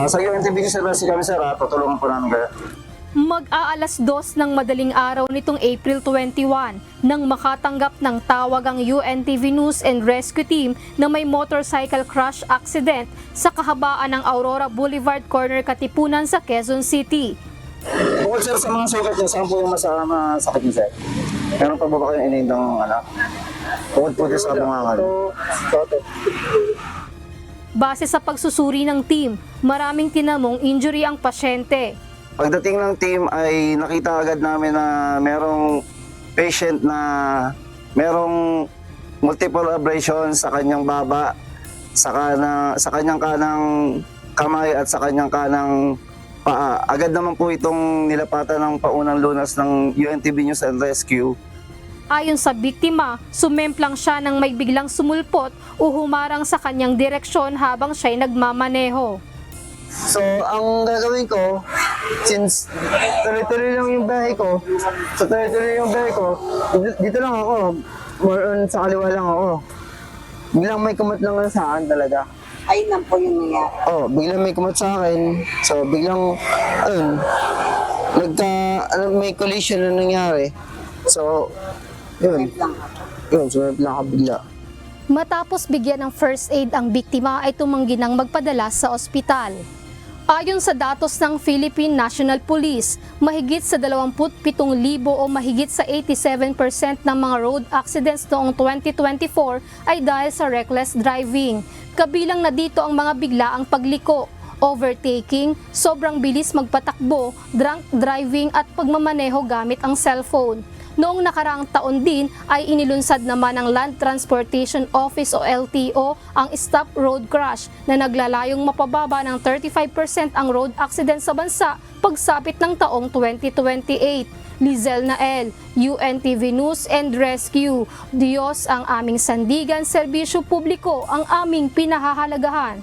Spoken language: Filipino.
Sa UNTV Service kami sir, tutulungan po namin kayo. Mag-aalas 2 ng madaling araw nitong April 21 nang makatanggap ng tawag ang UNTV News and Rescue Team na may motorcycle crash accident sa kahabaan ng Aurora Boulevard Corner, Katipunan sa Quezon City. Bukod sir sa mga sugat niyo, saan po yung masakit niyo sir? Meron pa ba kayong inindang bukod po sa bungangan? Base sa pagsusuri ng team, maraming tinamong injury ang pasyente. Pagdating ng team ay nakita agad namin na merong patient na merong multiple abrasions sa kanyang baba, sa kanyang kanang kamay at sa kanyang kanang paa. Agad naman po itong nilapatan ng paunang lunas ng UNTV News and Rescue. Ayon sa biktima, sumemplang siya nang may biglang sumulpot o humarang sa kanyang direksyon habang siya'y nagmamaneho. So, ang gagawin ko, since tuloy-tuloy lang yung biyahe ko, dito lang ako, more on sa kaliwa lang ako. Biglang may kumot lang sa akin talaga. Ayun lang po yung nangyari. Biglang may kumot sa akin, so biglang, may collision na nangyari. So, sumip lang ako bigla. Matapos bigyan ng first aid ang biktima ay tumanggi ng magpadala sa ospital. Ayon sa datos ng Philippine National Police, mahigit sa 27,000 o mahigit sa 87% ng mga road accidents noong 2024 ay dahil sa reckless driving. Kabilang na dito ang mga biglaang pagliko, overtaking, sobrang bilis magpatakbo, drunk driving at pagmamaneho gamit ang cellphone. Noong nakaraang taon din ay inilunsad naman ng Land Transportation Office o LTO ang Stop Road Crash na naglalayong mapababa ng 35% ang road accident sa bansa pagsapit ng taong 2028. Lizel Nael, UNTV News and Rescue. Diyos ang aming sandigan, serbisyo publiko ang aming pinahahalagahan.